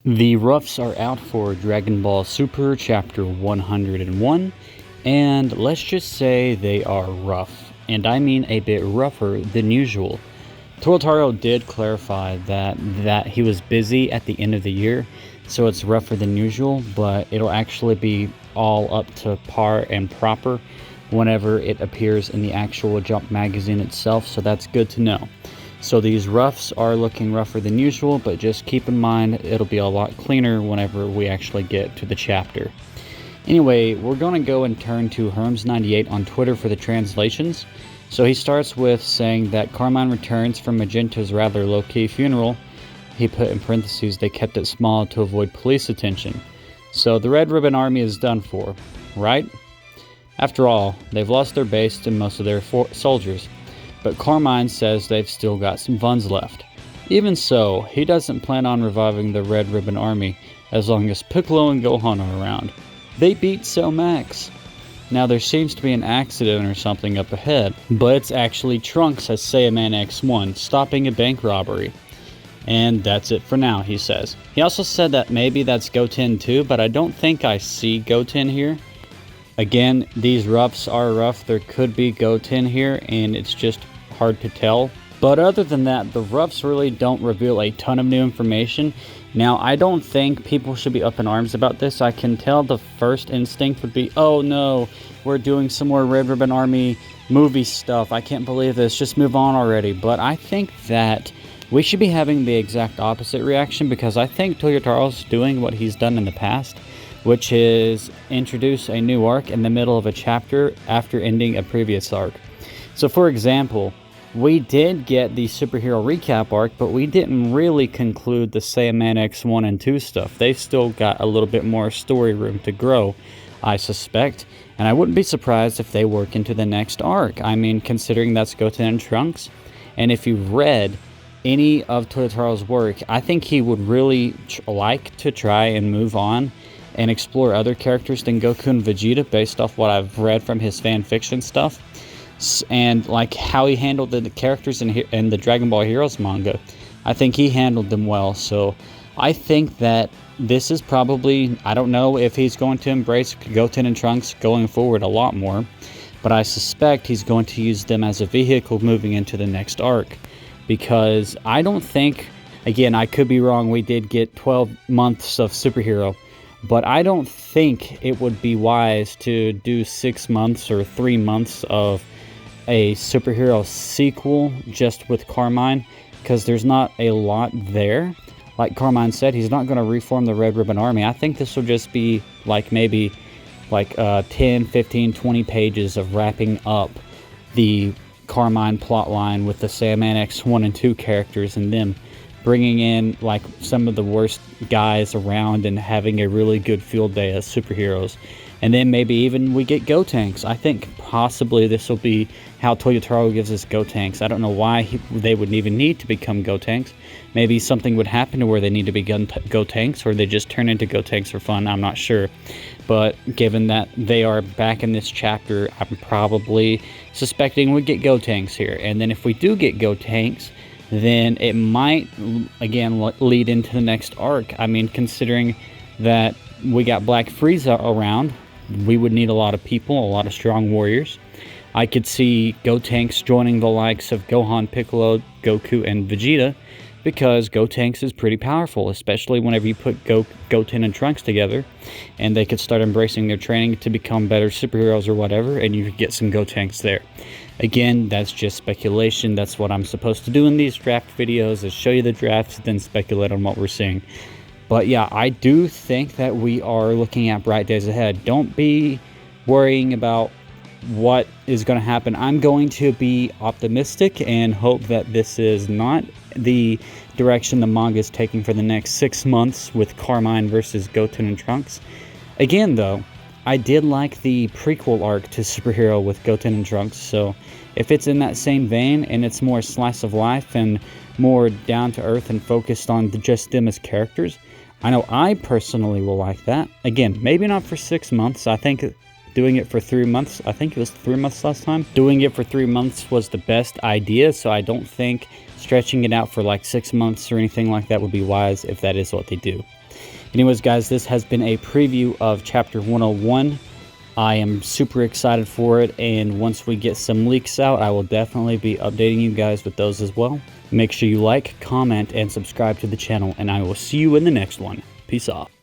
The roughs are out for Dragon Ball Super Chapter 101, and let's just say they are rough, and I mean a bit rougher than usual. Toyotaro did clarify that he was busy at the end of the year, so it's rougher than usual, but it'll actually be all up to par and proper whenever it appears in the actual Jump magazine itself, so that's good to know. So these roughs are looking rougher than usual, but just keep in mind it'll be a lot cleaner whenever we actually get to the chapter. Anyway, we're going to go and turn to Herms98 on Twitter for the translations. So he starts with saying that Carmine returns from Magenta's rather low-key funeral. He put in parentheses, they kept it small to avoid police attention. So the Red Ribbon Army is done for, right? After all, they've lost their base and most of their soldiers. But Carmine says they've still got some funds left. Even so, he doesn't plan on reviving the Red Ribbon Army as long as Piccolo and Gohan are around. They beat Cell Max. Now there seems to be an accident or something up ahead, but it's actually Trunks as Saiyaman X1 stopping a bank robbery. And that's it for now, he says. He also said that maybe that's Goten too, but I don't think I see Goten here. Again, these roughs are rough. There could be Goten here, and it's just hard to tell. But other than that, the roughs really don't reveal a ton of new information. Now, I don't think people should be up in arms about this. I can tell the first instinct would be, oh no, we're doing some more Red Ribbon Army movie stuff. I can't believe this. Just move on already. But I think that we should be having the exact opposite reaction, because I think Toyotaro's doing what he's done in the past, which is introduce a new arc in the middle of a chapter after ending a previous arc. So for example, we did get the superhero recap arc, but we didn't really conclude the Saiyaman X1 and 2 stuff. They've still got a little bit more story room to grow, I suspect, and I wouldn't be surprised if they work into the next arc. I mean, considering that's Goten and Trunks, and if you've read any of Toyotaro's work, I think he would really like to try and move on and explore other characters than Goku and Vegeta based off what I've read from his fan fiction stuff, and like how he handled the characters in the Dragon Ball Heroes manga. I think he handled them well, so I think that this is probably, I don't know if he's going to embrace Goten and Trunks going forward a lot more, but I suspect he's going to use them as a vehicle moving into the next arc, because I don't think, again, I could be wrong, we did get 12 months of superhero, but I don't think it would be wise to do 6 months or 3 months of a superhero sequel just with Carmine, because there's not a lot there. Like Carmine said, he's not going to reform the Red Ribbon Army. I think this will just be like maybe like 10, 15, 20 pages of wrapping up the Carmine plotline with the Saiyaman X1 and 2 characters, and them bringing in like some of the worst guys around and having a really good field day as superheroes. And then maybe even we get Gotenks. I think possibly this will be how Toyotaro gives us Gotenks. I don't know why they would even need to become Gotenks. Maybe something would happen to where they need to be Gotenks, or they just turn into Gotenks for fun. I'm not sure. But given that they are back in this chapter, I'm probably suspecting we get Gotenks here. And then if we do get Gotenks, then it might, again, lead into the next arc. I mean, considering that we got Black Frieza around, we would need a lot of people, a lot of strong warriors. I could see Gotenks joining the likes of Gohan, Piccolo, Goku, and Vegeta, because Gotenks is pretty powerful, especially whenever you put Goten and Trunks together, and they could start embracing their training to become better superheroes or whatever, and you could get some Gotenks there. Again, that's just speculation. That's what I'm supposed to do in these draft videos, is show you the drafts, then speculate on what we're seeing. But yeah, I do think that we are looking at bright days ahead. Don't be worrying about what is going to happen. I'm going to be optimistic and hope that this is not the direction the manga is taking for the next 6 months with Carmine versus Goten and Trunks. Again, though, I did like the prequel arc to Superhero with Goten and Trunks, so if it's in that same vein and it's more slice of life and more down to earth and focused on just them as characters, I know I personally will like that. Again, maybe not for 6 months. I think doing it for 3 months, I think it was 3 months last time. Doing it for 3 months was the best idea, so I don't think stretching it out for like 6 months or anything like that would be wise if that is what they do. Anyways, guys, this has been a preview of Chapter 101. I am super excited for it, and once we get some leaks out, I will definitely be updating you guys with those as well. Make sure you like, comment, and subscribe to the channel, and I will see you in the next one. Peace off.